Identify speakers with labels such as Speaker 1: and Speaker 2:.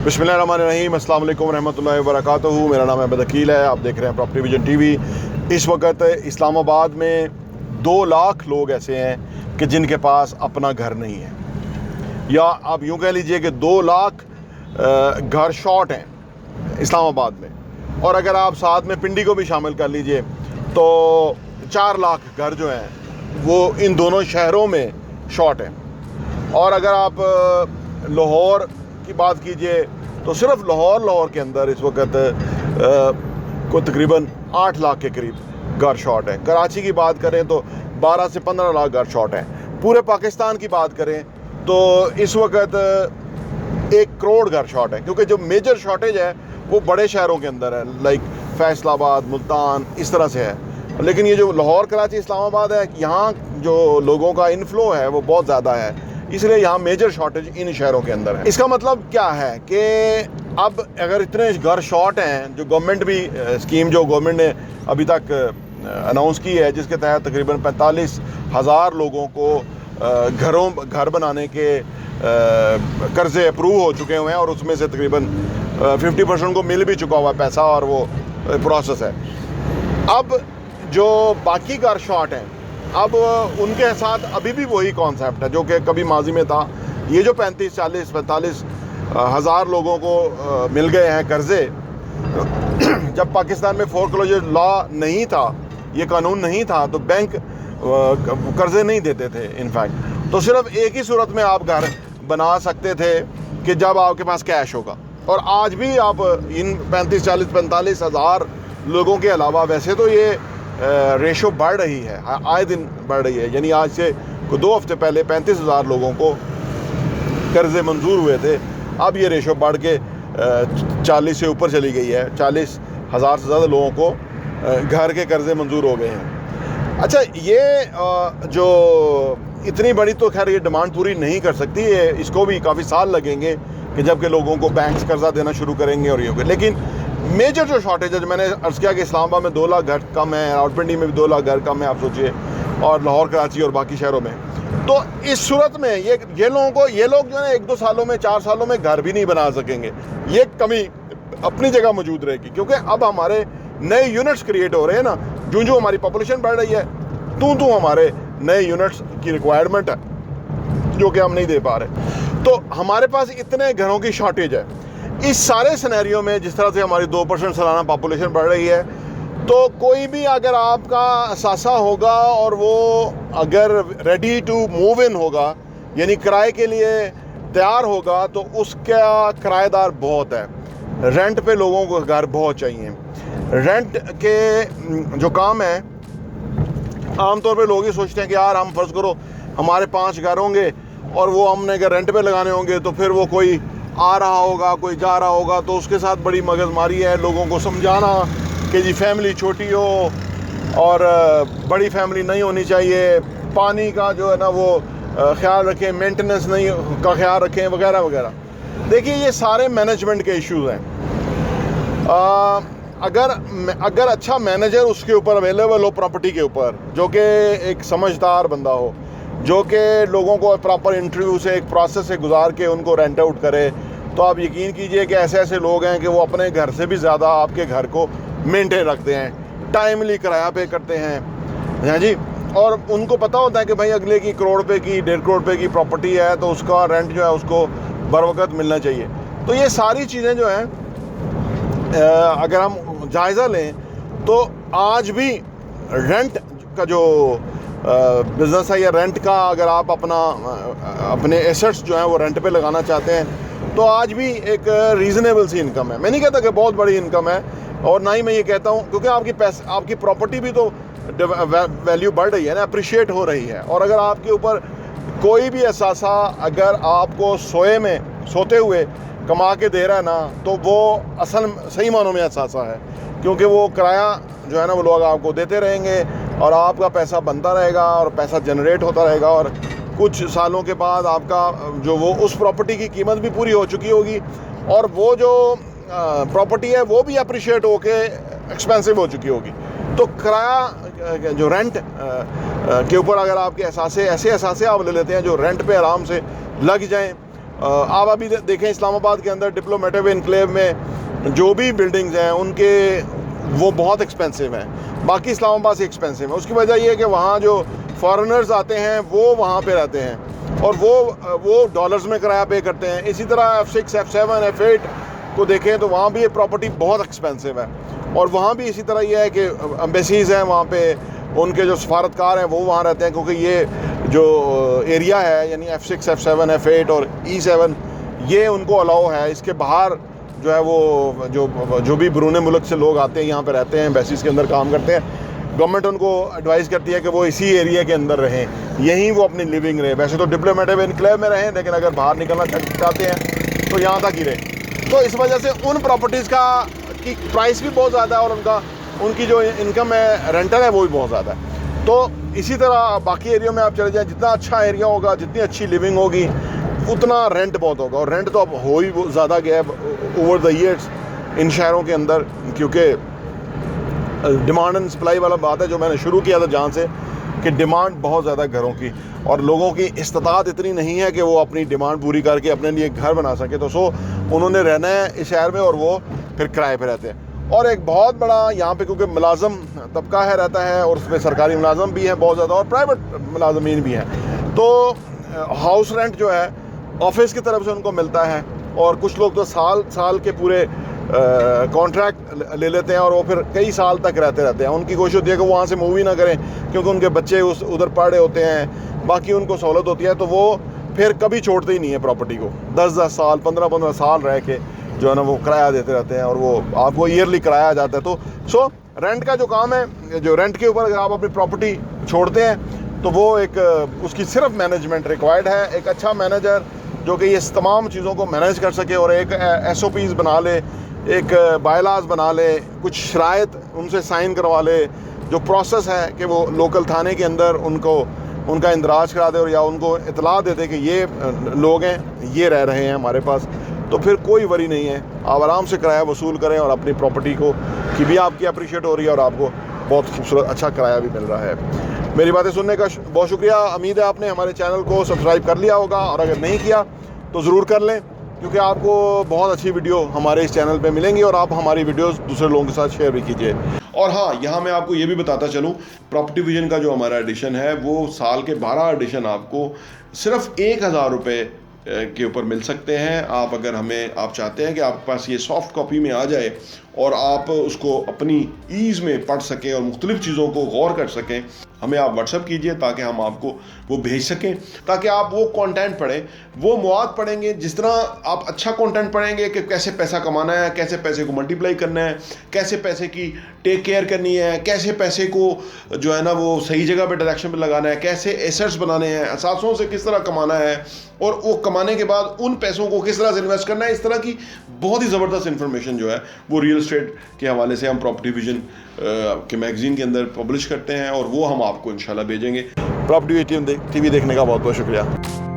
Speaker 1: बिस्मिल्लाहिर्रहमानिर्रहीम, अस्सलाम वालेकुम रहमतुल्लाहि व बरकातुहू। मेरा नाम है अकील है। आप देख रहे हैं प्रॉपर्टी विजन टीवी। इस वक्त इस्लामाबाद में 2 लाख लोग ऐसे हैं कि जिनके पास अपना घर नहीं है, या आप यूँ कह लीजिए कि 2 लाख घर शॉर्ट हैं इस्लामाबाद में। और अगर आप साथ में पिंडी को भी शामिल कर लीजिए तो 4 लाख घर जो हैं वो इन दोनों शहरों में शॉर्ट हैं। और अगर आप लाहौर की बात कीजिए तो सिर्फ लाहौर के अंदर इस वक्त को तकरीबन 8 लाख के करीब घर शॉर्ट है। कराची की बात करें तो 12 से 15 लाख घर शॉर्ट हैं। पूरे पाकिस्तान की बात करें तो इस वक्त 1 करोड़ घर शॉर्ट है, क्योंकि जो मेजर शॉर्टेज है वो बड़े शहरों के अंदर है, लाइक फैसलाबाद, मुल्तान, इस तरह से है। लेकिन ये जो लाहौर, कराची, इस्लामाबाद है, यहाँ जो लोगों का इनफ्लो है वो बहुत ज़्यादा है, इसलिए यहाँ मेजर शॉर्टेज इन शहरों के अंदर है। इसका मतलब क्या है कि अब अगर इतने घर शॉर्ट हैं, जो गवर्नमेंट भी स्कीम जो गवर्नमेंट ने अभी तक अनाउंस की है, जिसके तहत तकरीबन 45,000 लोगों को घर बनाने के कर्ज़े अप्रूव हो चुके हुए हैं, और उसमें से तकरीबन 50% को मिल भी चुका हुआ पैसा, और वो प्रोसेस है। अब जो बाकी घर शॉर्ट हैं, अब उनके साथ अभी भी वही कॉन्सेप्ट है जो कि कभी माजी में था। ये जो 35, 40, 45 हज़ार लोगों को मिल गए हैं कर्ज़े, जब पाकिस्तान में फोरक्लोजर लॉ नहीं था, ये कानून नहीं था, तो बैंक कर्ज़े नहीं देते थे। इनफैक्ट तो सिर्फ एक ही सूरत में आप घर बना सकते थे कि जब आपके पास कैश होगा। और आज भी आप इन 35, 40, 45 हज़ार लोगों के अलावा, वैसे तो ये रेशो बढ़ रही है, आए दिन बढ़ रही है। यानी आज से 2 हफ्ते पहले 35,000 लोगों को कर्ज़े मंजूर हुए थे, अब ये रेशो बढ़ के 40 से ऊपर चली गई है। 40,000 से ज़्यादा लोगों को घर के कर्ज़े मंजूर हो गए हैं। अच्छा, ये जो इतनी बड़ी तो खैर ये डिमांड पूरी नहीं कर सकती है, इसको भी काफ़ी साल लगेंगे कि जबकि लोगों को बैंक कर्ज़ा देना शुरू करेंगे और ये होगा। लेकिन मेजर जो शॉर्टेज है, मैंने अर्ज़ किया कि इस्लामाबाद में 2 लाख घर कम है, रावलपिंडी में भी 2 लाख घर कम है, आप सोचिए, और लाहौर, कराची और बाकी शहरों में। तो इस सूरत में ये लोग जो है 1-2 सालों में, 4 सालों में घर भी नहीं बना सकेंगे। ये कमी अपनी जगह मौजूद रहेगी, क्योंकि अब हमारे नए यूनिट्स क्रिएट हो रहे हैं ना। जो हमारी पॉपुलेशन बढ़ रही है, तो हमारे नए यूनिट्स की रिक्वायरमेंट है जो कि हम नहीं दे पा रहे। तो हमारे पास इतने घरों की शॉर्टेज है। इस सारे सिनेरियो में जिस तरह से हमारी 2% सालाना पॉपुलेशन बढ़ रही है, तो कोई भी अगर आपका असासा होगा और वो अगर रेडी टू मूव इन होगा, यानी किराए के लिए तैयार होगा, तो उसका किराएदार बहुत है। रेंट पे लोगों को घर बहुत चाहिए। रेंट के जो काम है, आमतौर पे लोग ही सोचते हैं कि यार हम फ़र्ज़ करो हमारे 5 घर होंगे और वो हमने अगर रेंट पे लगाने होंगे, तो फिर वो कोई आ रहा होगा, कोई जा रहा होगा, तो उसके साथ बड़ी मगजमारी है लोगों को समझाना कि जी फैमिली छोटी हो और बड़ी फैमिली नहीं होनी चाहिए, पानी का जो है ना वो ख्याल रखें, मेंटेनेंस नहीं का ख्याल रखें, वगैरह वगैरह। देखिए, ये सारे मैनेजमेंट के इश्यूज़ हैं। अगर अच्छा मैनेजर उसके ऊपर अवेलेबल हो, प्रॉपर्टी के ऊपर, जो कि एक समझदार बंदा हो, जो कि लोगों को प्रॉपर इंटरव्यू से, एक प्रोसेस से गुजार के उनको रेंट आउट करे, तो आप यकीन कीजिए कि ऐसे ऐसे लोग हैं कि वो अपने घर से भी ज़्यादा आपके घर को मेंटेन रखते हैं, टाइमली किराया पे करते हैं, हाँ जी। और उनको पता होता है कि भाई अगले की 1 करोड़ रुपए की, 1.5 करोड़ रुपए की प्रॉपर्टी है, तो उसका रेंट जो है उसको बर वक्त मिलना चाहिए। तो ये सारी चीज़ें जो हैं, अगर हम जायज़ा लें तो आज भी रेंट का जो बिज़नेस है, या रेंट का अगर आप अपने एसेट्स जो हैं वो रेंट पे लगाना चाहते हैं, तो आज भी एक रीज़नेबल सी इनकम है। मैं नहीं कहता कि बहुत बड़ी इनकम है, और ना ही मैं ये कहता हूँ, क्योंकि आपकी प्रॉपर्टी भी तो वैल्यू बढ़ रही है ना, अप्रिशिएट हो रही है। और अगर आपके ऊपर कोई भी एहसासा अगर आपको सोते हुए कमा के दे रहा है ना, तो वो असल सही मानों में एहसासा है, क्योंकि वो किराया जो है ना वो लोग आपको देते रहेंगे और आपका पैसा बनता रहेगा और पैसा जनरेट होता रहेगा, और कुछ सालों के बाद आपका जो वो उस प्रॉपर्टी की कीमत भी पूरी हो चुकी होगी, और वो जो प्रॉपर्टी है वो भी अप्रिशिएट होके एक्सपेंसिव हो चुकी होगी। तो किराया जो रेंट के ऊपर अगर आपके ऐसे एहसास आप ले लेते हैं जो रेंट पे आराम से लग जाएं, आप अभी देखें इस्लामाबाद के अंदर डिप्लोमेटिक एनक्लेव में जो भी बिल्डिंग्स हैं उनके वो बहुत एक्सपेंसिव हैं, बाकी इस्लामाबाद से एक्सपेंसिव है। उसकी वजह ये है कि वहाँ जो फॉरेनर्स आते हैं वो वहाँ पे रहते हैं और वो डॉलर्स में किराया पे करते हैं। इसी तरह F6, F7, F8 को देखें तो वहाँ भी ये प्रॉपर्टी बहुत एक्सपेंसिव है। और वहाँ भी इसी तरह ये है कि एम्बेसीज़ हैं वहाँ पे, उनके जो सफारतकार हैं वो वहाँ रहते हैं, क्योंकि ये जो एरिया है यानी F6, F7, F8 और E7 ये उनको अलाउ है। इसके बाहर जो है वो जो भी बैरून मुल्क से लोग आते हैं यहाँ पे रहते हैं, एम्बेसीज़ के अंदर काम करते हैं, गवर्नमेंट उनको एडवाइस करती है कि वो इसी एरिया के अंदर रहें, यहीं वो अपनी लिविंग रहे। वैसे तो डिप्लोमेटिक एनक्लेव में रहें, लेकिन अगर बाहर निकलना चाहते हैं तो यहाँ तक ही रहें। तो इस वजह से उन प्रॉपर्टीज़ की प्राइस भी बहुत ज़्यादा है और उनकी जो इनकम है रेंटल है वो भी बहुत ज़्यादा है। तो इसी तरह बाकी एरिया में आप चले जाएँ, जितना अच्छा एरिया होगा, जितनी अच्छी लिविंग होगी, उतना रेंट बहुत होगा। और रेंट तो अब हो ही ज़्यादा गया है ओवर द ईयर्स इन शहरों के अंदर, क्योंकि डिमांड एंड सप्लाई वाला बात है जो मैंने शुरू किया था जहाँ से, कि डिमांड बहुत ज़्यादा घरों की और लोगों की इस्तात इतनी नहीं है कि वो अपनी डिमांड पूरी करके अपने लिए घर बना सके। तो उन्होंने रहना है इस शहर में और वो फिर किराए पे रहते हैं। और एक बहुत बड़ा यहाँ पे क्योंकि मुलाजम तबका है रहता है और उसमें सरकारी मुलाजम भी है बहुत ज़्यादा और प्राइवेट मुलाजमीन भी हैं, तो हाउस रेंट जो है ऑफिस की तरफ से उनको मिलता है। और कुछ लोग तो साल के पूरे कॉन्ट्रैक्ट ले लेते हैं और वो फिर कई साल तक रहते हैं। उनकी कोशिश होती है कि वो वहाँ से मूव ही ना करें, क्योंकि उनके बच्चे उधर पढ़ रहे होते हैं, बाकी उनको सहूलत होती है, तो वो फिर कभी छोड़ते ही नहीं है प्रॉपर्टी को। 10-10 साल 15-15 साल रह के जो है ना वो किराया देते रहते हैं और वो आपको ईयरली किराया जाता है। तो रेंट का जो काम है, जो रेंट के ऊपर अगर आप अपनी प्रॉपर्टी छोड़ते हैं तो वो एक उसकी सिर्फ मैनेजमेंट रिक्वायर्ड है। एक अच्छा मैनेजर जो कि ये तमाम चीज़ों को मैनेज कर सके और एक SOPs बना ले, एक बायलाज बना ले, कुछ शराइत उनसे साइन करवा ले, जो प्रोसेस है कि वो लोकल थाने के अंदर उनका इंदराज करा दे और या उनको इतला दे दे कि ये लोग हैं, ये रह रहे हैं हमारे पास, तो फिर कोई वरी नहीं है। आप आराम से किराया वसूल करें और अपनी प्रॉपर्टी की भी आपकी अप्रिशिएट हो रही है और आपको बहुत खूबसूरत अच्छा किराया भी मिल रहा है। मेरी बातें सुनने का बहुत शुक्रिया। उम्मीद है आपने हमारे चैनल को सब्सक्राइब कर लिया होगा और अगर नहीं किया तो ज़रूर कर लें, क्योंकि आपको बहुत अच्छी वीडियो हमारे इस चैनल पे मिलेंगी और आप हमारी वीडियोस दूसरे लोगों के साथ शेयर भी कीजिए। और हाँ, यहाँ मैं आपको ये भी बताता चलूँ, प्रॉपर्टी विजन का जो हमारा एडिशन है वो साल के 12 एडिशन आपको सिर्फ 1000 रुपये के ऊपर मिल सकते हैं। आप अगर आप चाहते हैं कि आपके पास ये सॉफ्ट कॉपी में आ जाए और आप उसको अपनी ईज़ में पढ़ सकें और मुख्तलिफ़ चीज़ों को गौर कर सकें, हमें आप व्हाट्सएप कीजिए ताकि हम आपको वो भेज सकें, ताकि आप वो कंटेंट पढ़ें, वो मवाद पढ़ेंगे। जिस तरह आप अच्छा कंटेंट पढ़ेंगे कि कैसे पैसा कमाना है, कैसे पैसे को मल्टीप्लाई करना है, कैसे पैसे की टेक केयर करनी है, कैसे पैसे को जो है ना वो सही जगह पे डायरेक्शन पे लगाना है, कैसे एसेट्स बनाने हैं, असासों से किस तरह कमाना है और वो कमाने के बाद उन पैसों को किस तरह से इन्वेस्ट करना है, इस तरह की बहुत ही ज़बरदस्त इन्फॉर्मेशन जो है वो रियल एस्टेट के हवाले से हम प्रॉपर्टी विजन के मैगज़ीन के अंदर पब्लिश करते हैं और वो हम आपको इंशाल्लाह भेजेंगे। प्रॉपर्टी टीवी देखने का बहुत बहुत शुक्रिया।